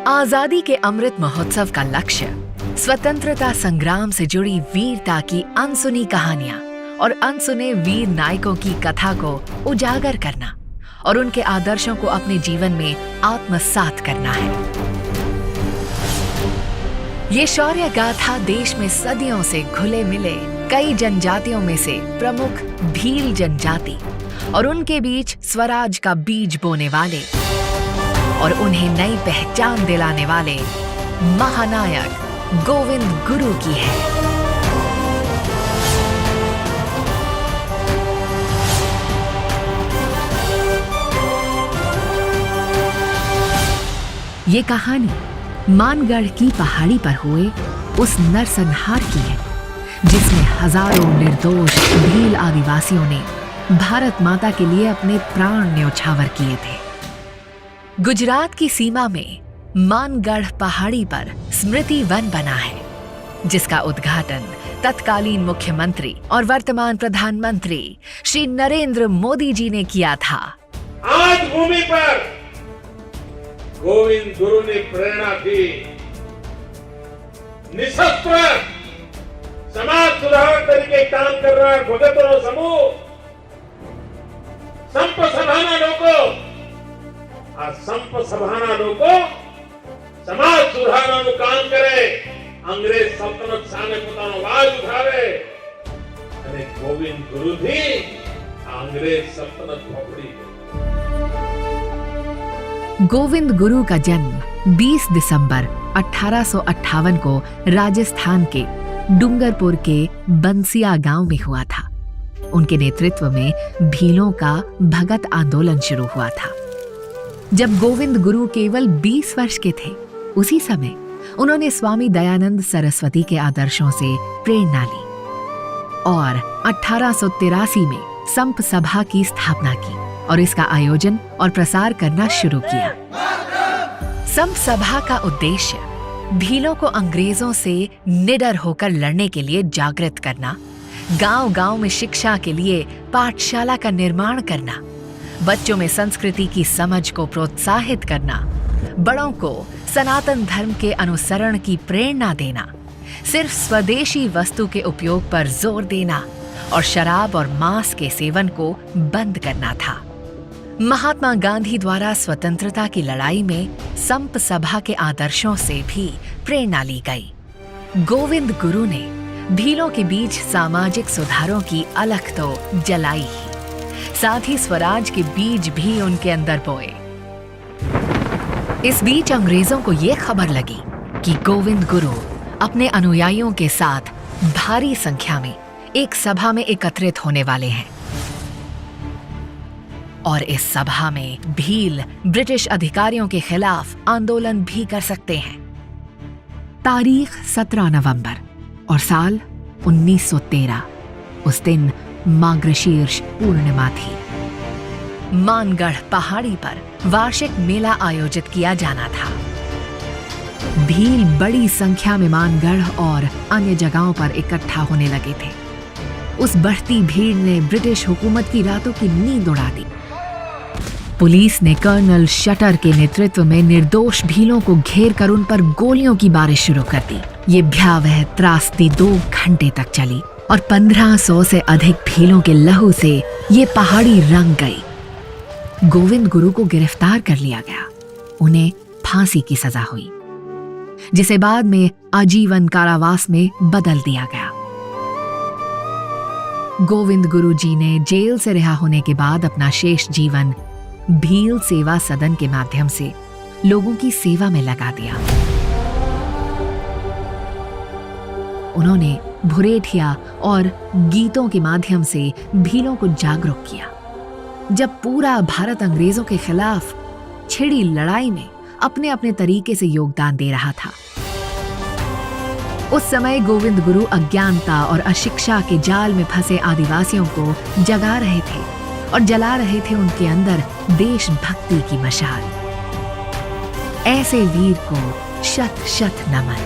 आजादी के अमृत महोत्सव का लक्ष्य स्वतंत्रता संग्राम से जुड़ी वीरता की अनसुनी कहानियां और अनसुने वीर नायकों की कथा को उजागर करना और उनके आदर्शों को अपने जीवन में आत्मसात करना है। ये शौर्य गाथा देश में सदियों से घुले मिले कई जनजातियों में से प्रमुख भील जनजाति और उनके बीच स्वराज का बीज बोने वाले और उन्हें नई पहचान दिलाने वाले महानायक गोविंद गुरु की है। ये कहानी मानगढ़ की पहाड़ी पर हुए उस नरसंहार की है जिसमें हजारों निर्दोष भील आदिवासियों ने भारत माता के लिए अपने प्राण न्योछावर किए थे। गुजरात की सीमा में मानगढ़ पहाड़ी पर स्मृति वन बना है जिसका उद्घाटन तत्कालीन मुख्यमंत्री और वर्तमान प्रधानमंत्री श्री नरेंद्र मोदी जी ने किया था। आज भूमि पर गोविंद गुरु ने प्रेरणा दी। निशस्त्र समाज सुधारक तरीके काम कर रहा है भगतों समूह संप सभाना लोगों संप सभाना लोगों समाज सुधारવાનું કામ કરે અંગ્રેજ સલ્તનત સામે પોતાનો અવાજ ઉઠાવે અને ગોવિંદ ગુરુથી અંગ્રેજ સલ્તનત ફફડી ગઈ। गोविंद गुरु का जन्म 20 दिसंबर 1858 को राजस्थान के डूंगरपुर के बंसिया गांव में हुआ था। उनके नेतृत्व में भीलों का भगत आंदोलन शुरू हुआ था। जब गोविंद गुरु केवल 20 वर्ष के थे उसी समय उन्होंने स्वामी दयानंद सरस्वती के आदर्शों से प्रेरणा ली और 1883 में संप सभा की स्थापना की और इसका आयोजन और प्रसार करना शुरू किया। संप सभा का उद्देश्य भीलों को अंग्रेजों से निडर होकर लड़ने के लिए जागृत करना, गांव-गांव में शिक्षा के लिए पाठशाला का निर्माण करना, बच्चों में संस्कृति की समझ को प्रोत्साहित करना, बड़ों को सनातन धर्म के अनुसरण की प्रेरणा देना, सिर्फ स्वदेशी वस्तु के उपयोग पर जोर देना और शराब और मांस के सेवन को बंद करना था। महात्मा गांधी द्वारा स्वतंत्रता की लड़ाई में संप सभा के आदर्शों से भी प्रेरणा ली गई। गोविंद गुरु ने भीलों के बीच सामाजिक सुधारों की अलख तो जलाई ही, साथ ही स्वराज के बीज भी उनके अंदर बोए। इस बीच अंग्रेजों को यह खबर लगी कि गोविंद गुरु अपने अनुयायियों के साथ भारी संख्या में एक सभा में एकत्रित होने वाले हैं और इस सभा में भील ब्रिटिश अधिकारियों के खिलाफ आंदोलन भी कर सकते हैं। तारीख 17 नवंबर और साल 1913। उस दिन मार्गशीर्ष पूर्णिमा थी। मानगढ़ पहाड़ी पर वार्षिक मेला आयोजित किया जाना था। भील बड़ी संख्या में मानगढ़ और अन्य जगहों पर इकट्ठा होने लगे थे। उस बढ़ती भीड़ ने ब्रिटिश हुकूमत की रातों की नींद उड़ा दी। पुलिस ने कर्नल शटर के नेतृत्व में निर्दोष भीलों को घेर कर उन पर गोलियों की बारिश शुरू कर दी। ये भयावह त्रासदी 2 घंटे तक चली और 1500 से अधिक भीलों के लहू से ये पहाड़ी रंग गई। गोविंद गुरु को गिरफ्तार कर लिया गया। उन्हें फांसी की सजा हुई जिसे बाद में आजीवन कारावास में बदल दिया गया। गोविंद गुरु जी ने जेल से रिहा होने के बाद अपना शेष जीवन भील सेवा सदन के माध्यम से लोगों की सेवा में लगा दिया। उन्होंने भुरेठिया और गीतों के माध्यम से भीलों को जागरूक किया। जब पूरा भारत अंग्रेजों के खिलाफ छिड़ी लड़ाई में अपने अपने तरीके से योगदान दे रहा था, उस समय गोविंद गुरु अज्ञानता और अशिक्षा के जाल में फंसे आदिवासियों को जगा रहे थे और जला रहे थे उनके अंदर देशभक्ति की मशाल। ऐसे वीर को शत शत नमन।